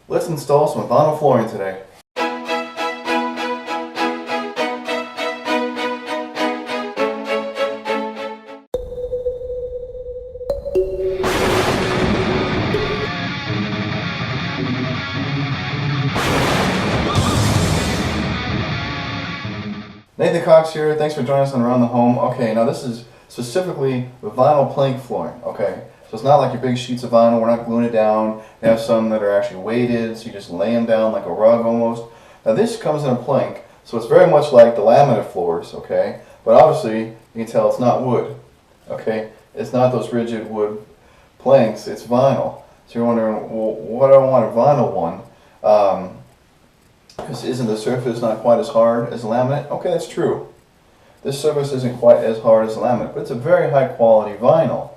Let's install some vinyl flooring today. Nathan Cox here, thanks for joining us on Around the Home. Okay, now this is specifically vinyl plank flooring, okay? So it's not like your big sheets of vinyl, we're not gluing it down. We have some that are actually weighted, so you just lay them down like a rug almost. Now this comes in a plank, so it's very much like the laminate floors, okay? But obviously, you can tell it's not wood, okay? It's not those rigid wood planks, it's vinyl. So you're wondering, well, what do I want a vinyl one? Because isn't the surface not quite as hard as laminate? Okay, that's true. This surface isn't quite as hard as laminate, but it's a very high quality vinyl.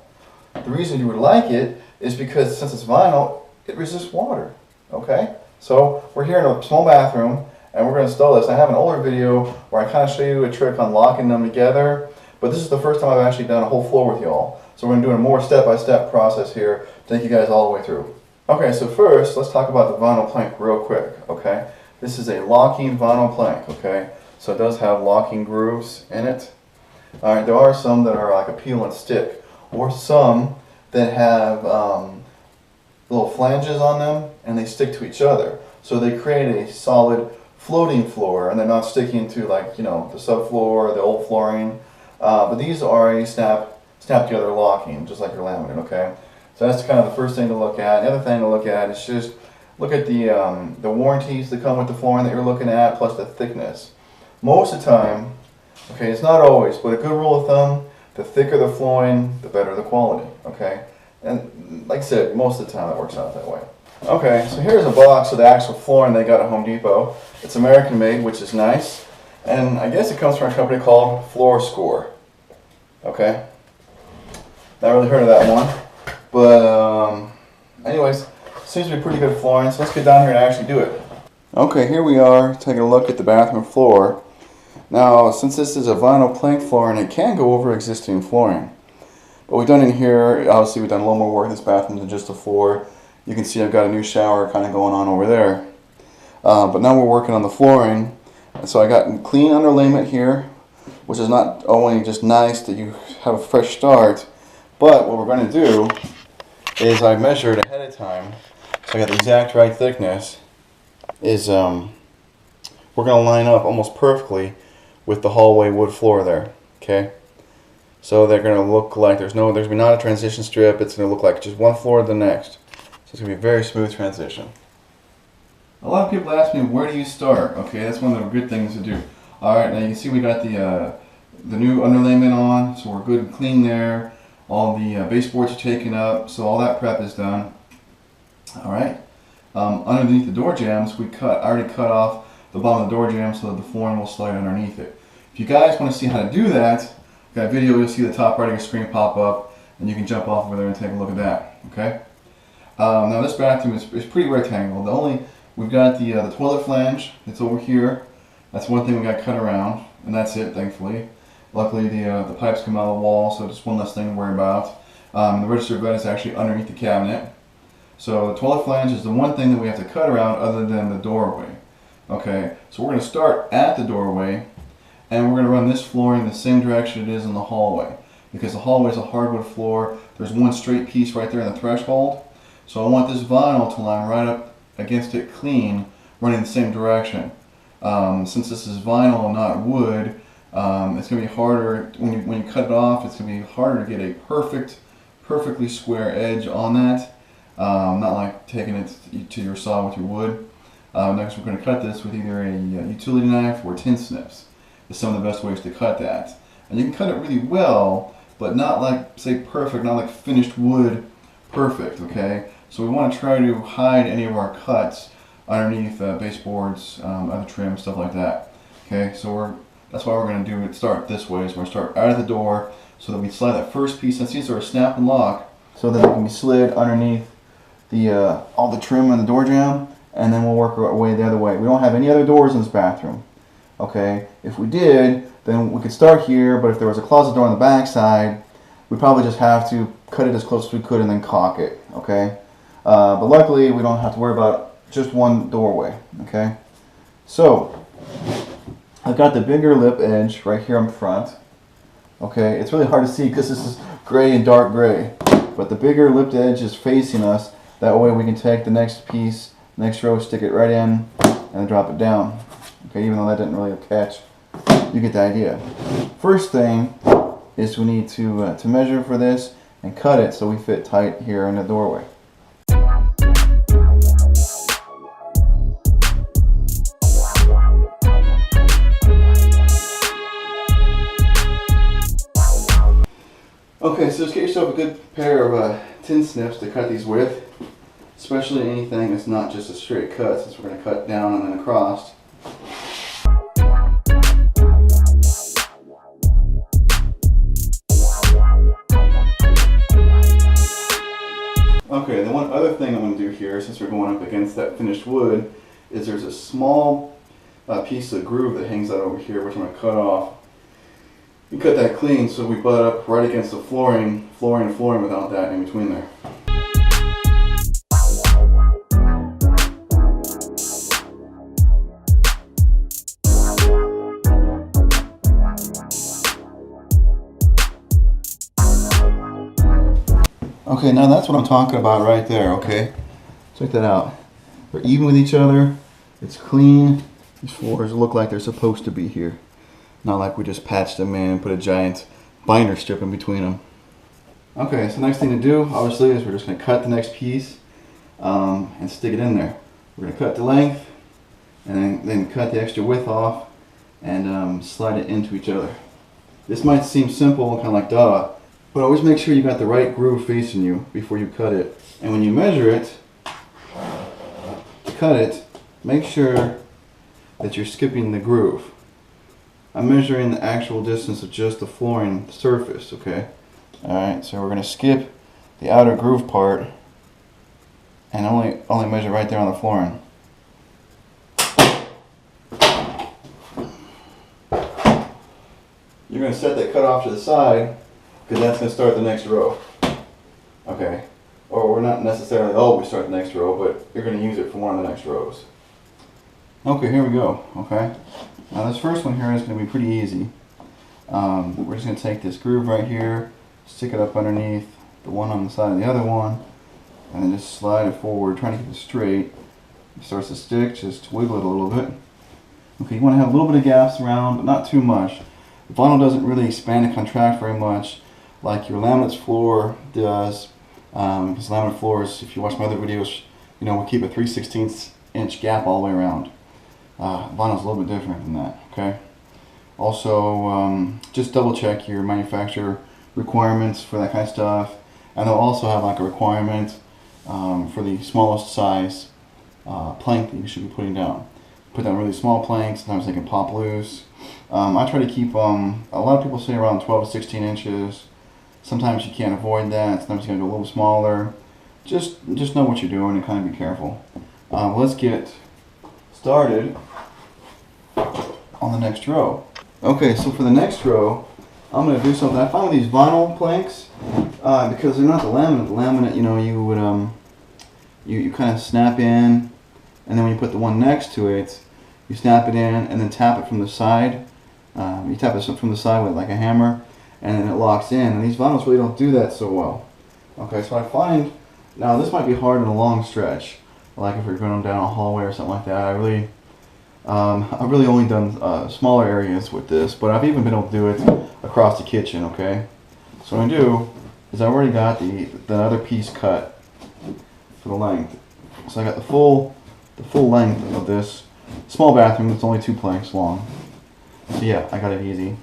The reason you would like it is because since it's vinyl, it resists water. Okay? So we're here in a small bathroom and we're going to install this. I have an older video where I kind of show you a trick on locking them together, but this is the first time I've actually done a whole floor with y'all. So we're going to do a more step-by-step process here to take you guys all the way through. Okay, so first let's talk about the vinyl plank real quick. Okay? This is a locking vinyl plank, okay? So it does have locking grooves in it. Alright, there are some that are like a peel and stick, or some that have little flanges on them and they stick to each other. So they create a solid floating floor and they're not sticking to, like, you know, the subfloor, the old flooring. But these are a snap together locking, just like your laminate, okay? So that's kind of the first thing to look at. The other thing to look at is just look at the warranties that come with the flooring that you're looking at, plus the thickness. Most of the time, okay, it's not always, but a good rule of thumb, the thicker the flooring, the better the quality, okay? And like I said, most of the time it works out that way. Okay, so here's a box of the actual flooring they got at Home Depot. It's American made, which is nice. And I guess it comes from a company called Floor Score. Okay? Not really heard of that one. But anyways, seems to be pretty good flooring, so let's get down here and actually do it. Okay, here we are taking a look at the bathroom floor. Now, since this is a vinyl plank flooring, it can go over existing flooring. What we've done in here, obviously we've done a little more work in this bathroom than just the floor. You can see I've got a new shower kind of going on over there. But now we're working on the flooring. So I got clean underlayment here, which is not only just nice that you have a fresh start, but what we're going to do is I measured ahead of time. So I got the exact right thickness. Is we're going to line up almost perfectly with the hallway wood floor there. Okay, so they're going to look like there's not a transition strip. It's going to look like just one floor to the next. So it's going to be a very smooth transition. A lot of people ask me, where do you start? Okay, that's one of the good things to do. All right, now you can see we got the new underlayment on, so we're good and clean there. All the baseboards are taken up, so all that prep is done. All right. Underneath the door jambs, I already cut off the bottom of the door jamb so that the flooring will slide underneath it. If you guys want to see how to do that, I've got a video, you'll see the top right of your screen pop up, and you can jump off over there and take a look at that. Okay. Now this bathroom is pretty rectangle. We've got the toilet flange that's over here. That's one thing we got cut around, and that's it, thankfully. Luckily, the pipes come out of the wall, so just one less thing to worry about. The register bed is actually underneath the cabinet. So the toilet flange is the one thing that we have to cut around other than the doorway. Okay, so we're going to start at the doorway, and we're going to run this flooring the same direction it is in the hallway. Because the hallway is a hardwood floor, there's one straight piece right there in the threshold. So I want this vinyl to line right up against it clean, running the same direction. Since this is vinyl and not wood, it's going to be harder, when you cut it off, it's going to be harder to get a perfectly square edge on that. Not like taking it to your saw with your wood. Next we're going to cut this with either a utility knife or tin snips. It's some of the best ways to cut that. And you can cut it really well, but not like, say, perfect, not like finished wood perfect, okay? So we want to try to hide any of our cuts underneath baseboards, other trim, stuff like that. Okay, so that's why we're going to start this way. So we're going to start out of the door so that we slide that first piece, and these are a snap and lock, so that it can be slid underneath all the trim on the door jamb, and then we'll work our way the other way. We don't have any other doors in this bathroom. Okay, if we did, then we could start here, but if there was a closet door on the back side, we probably just have to cut it as close as we could and then caulk it, okay? But luckily, we don't have to worry about just one doorway, okay? So, I've got the bigger lip edge right here in front. Okay, it's really hard to see because this is gray and dark gray. But the bigger lipped edge is facing us. That way we can take the next piece, next row, stick it right in, and then drop it down. Okay, even though that didn't really catch, you get the idea. First thing is we need to measure for this and cut it so we fit tight here in the doorway. Okay, so just get yourself a good pair of tin snips to cut these with, especially anything that's not just a straight cut, since we're going to cut down and then across. Okay, the one other thing I'm going to do here, since we're going up against that finished wood, is there's a small piece of groove that hangs out over here, which I'm going to cut off. You cut that clean so we butt up right against the flooring without that in between there. Okay, now that's what I'm talking about right there, okay? Check that out. They're even with each other. It's clean. These floors look like they're supposed to be here. Not like we just patched them in and put a giant binder strip in between them. Okay, so next thing to do, obviously, is we're just going to cut the next piece and stick it in there. We're going to cut the length and then cut the extra width off and slide it into each other. This might seem simple and kind of like duh, but always make sure you got the right groove facing you before you cut it. And when you measure it, to cut it, make sure that you're skipping the groove. I'm measuring the actual distance of just the flooring surface, okay? Alright, so we're going to skip the outer groove part and only measure right there on the flooring. You're going to set that cut off to the side because that's going to start the next row. Okay? Or we're not necessarily always start the next row, but you're going to use it for one of the next rows. Okay, here we go, okay? Now this first one here is going to be pretty easy. We're just going to take this groove right here, stick it up underneath the one on the side of the other one, and then just slide it forward, trying to keep it straight. It starts to stick, just wiggle it a little bit. Okay, you want to have a little bit of gaps around, but not too much. The vinyl doesn't really expand and contract very much like your laminate floor does. Because laminate floors, if you watch my other videos, you know, we keep a 3/16 inch gap all the way around. Vinyl's a little bit different than that, okay? Also, just double check your manufacturer requirements for that kind of stuff. And they'll also have like a requirement for the smallest size plank that you should be putting down. Put down really small planks, sometimes they can pop loose. I try to keep a lot of people say around 12 to 16 inches. Sometimes you can't avoid that, sometimes you gotta go a little smaller. Just know what you're doing and kind of be careful. Let's get started on the next row. Okay, so for the next row, I'm going to do something. I found with these vinyl planks, because they're not the laminate. The laminate, you know, you would you kind of snap in, and then when you put the one next to it, you snap it in and then tap it from the side. You tap it from the side with like a hammer, and then it locks in. And these vinyls really don't do that so well. Okay, so I find now this might be hard in a long stretch. Like if you're going down a hallway or something like that. I've really only done smaller areas with this, but I've even been able to do it across the kitchen, okay? So what I do is I've already got the other piece cut for the length. So I got the full length of this small bathroom that's only 2 planks long. So yeah, I got it easy.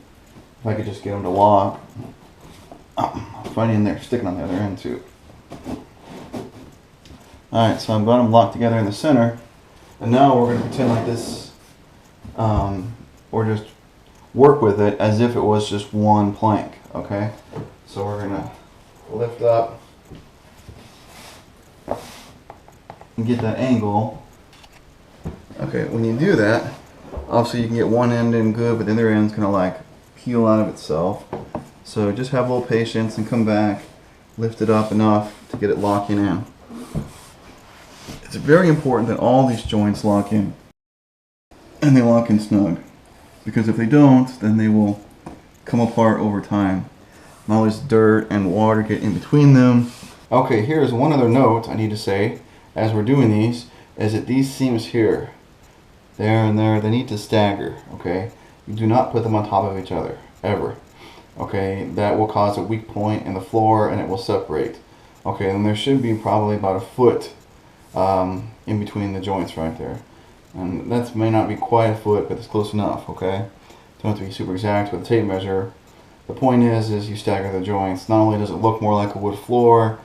If I could just get them to lock. Right in there, sticking on the other end too. Alright, so I've got them locked together in the center, and now we're going to pretend like this, or just work with it as if it was just one plank, okay? So we're going to lift up and get that angle. Okay, when you do that, obviously you can get one end in good, but the other end's going to like peel out of itself. So just have a little patience and come back, lift it up enough to get it locking in. It's very important that all these joints lock in. And they lock in snug. Because if they don't, then they will come apart over time. And all this dirt and water get in between them. Okay, here's one other note I need to say as we're doing these, is that these seams here, there and there, they need to stagger, okay? You do not put them on top of each other, ever. Okay, that will cause a weak point in the floor and it will separate. Okay, and there should be probably about a foot in between the joints right there. And that may not be quite a foot, but it's close enough, okay? Don't have to be super exact with a tape measure. The point is you stagger the joints. Not only does it look more like a wood floor,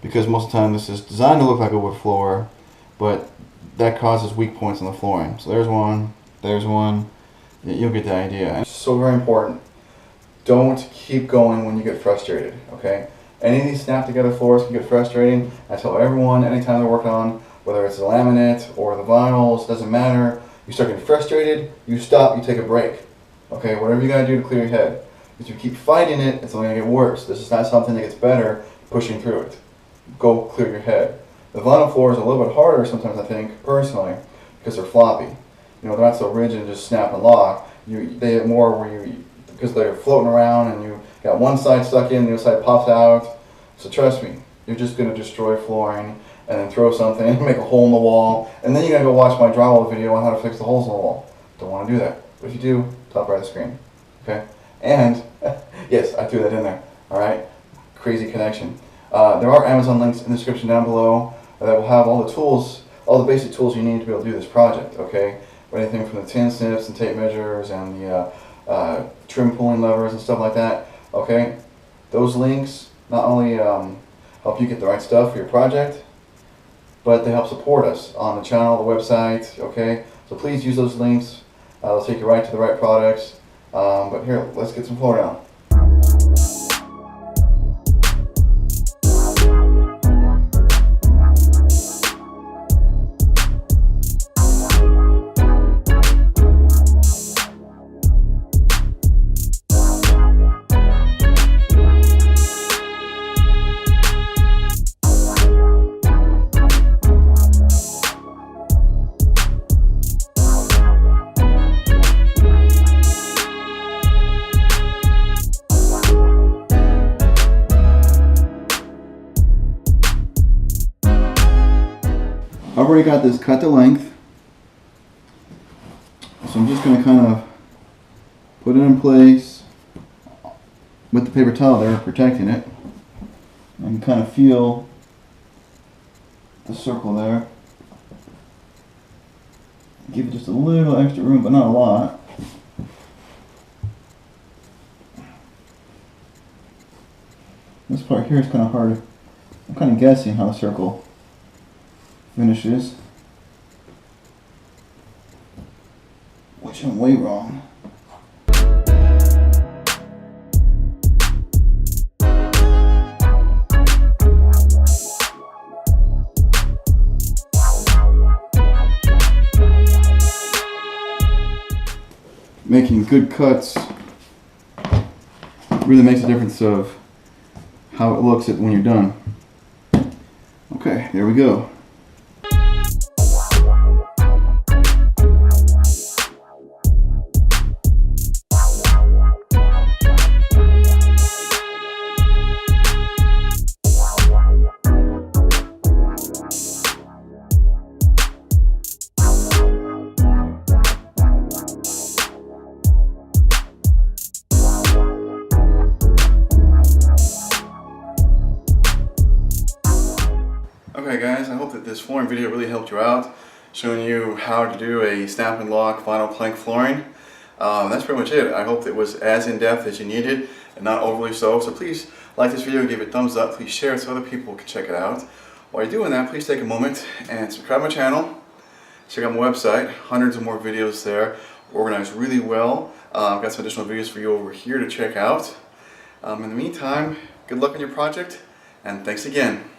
because most of the time this is designed to look like a wood floor, but that causes weak points in the flooring. So there's one, you'll get the idea. It's so very important. Don't keep going when you get frustrated, okay? Any of these snap together floors can get frustrating. I tell everyone anytime they're working on, whether it's the laminate or the vinyls, doesn't matter. You start getting frustrated, you stop, you take a break. Okay, whatever you gotta do to clear your head. If you keep fighting it, it's only gonna get worse. This is not something that gets better pushing through it. Go clear your head. The vinyl floor is a little bit harder sometimes, I think, personally, because they're floppy. You know, they're not so rigid and just snap and lock. They have more where because they're floating around and you got one side stuck in, the other side pops out. So trust me, you're just gonna destroy flooring and then throw something and make a hole in the wall, and then you gotta go watch my drywall video on how to fix the holes in the wall. Don't wanna do that. But if you do, top right of the screen. Okay? And, yes, I threw that in there. Alright? Crazy connection. There are Amazon links in the description down below that will have all the tools, all the basic tools you need to be able to do this project, okay? Anything from the tin snips and tape measures and the trim pulling levers and stuff like that, okay? Those links not only help you get the right stuff for your project, but they help support us on the channel, the website, okay? So please use those links. They'll take you right to the right products. But here, let's get some floor down. I've already got this cut to length, so I'm just going to kind of put it in place with the paper towel there protecting it, and kind of feel the circle there. Give it just a little extra room, but not a lot. This part here is kind of hard. I'm kind of guessing how the circle finishes, which I'm way wrong. Making good cuts really makes a difference of how it looks when you're done. Okay, there we go. Okay guys, I hope that this flooring video really helped you out, showing you how to do a snap and lock vinyl plank flooring. That's pretty much it. I hope that it was as in-depth as you needed and not overly so. So please like this video, give it a thumbs up, please share it so other people can check it out. While you're doing that, please take a moment and subscribe to my channel. Check out my website, hundreds of more videos there, organized really well. I've got some additional videos for you over here to check out. In the meantime, good luck on your project, and thanks again.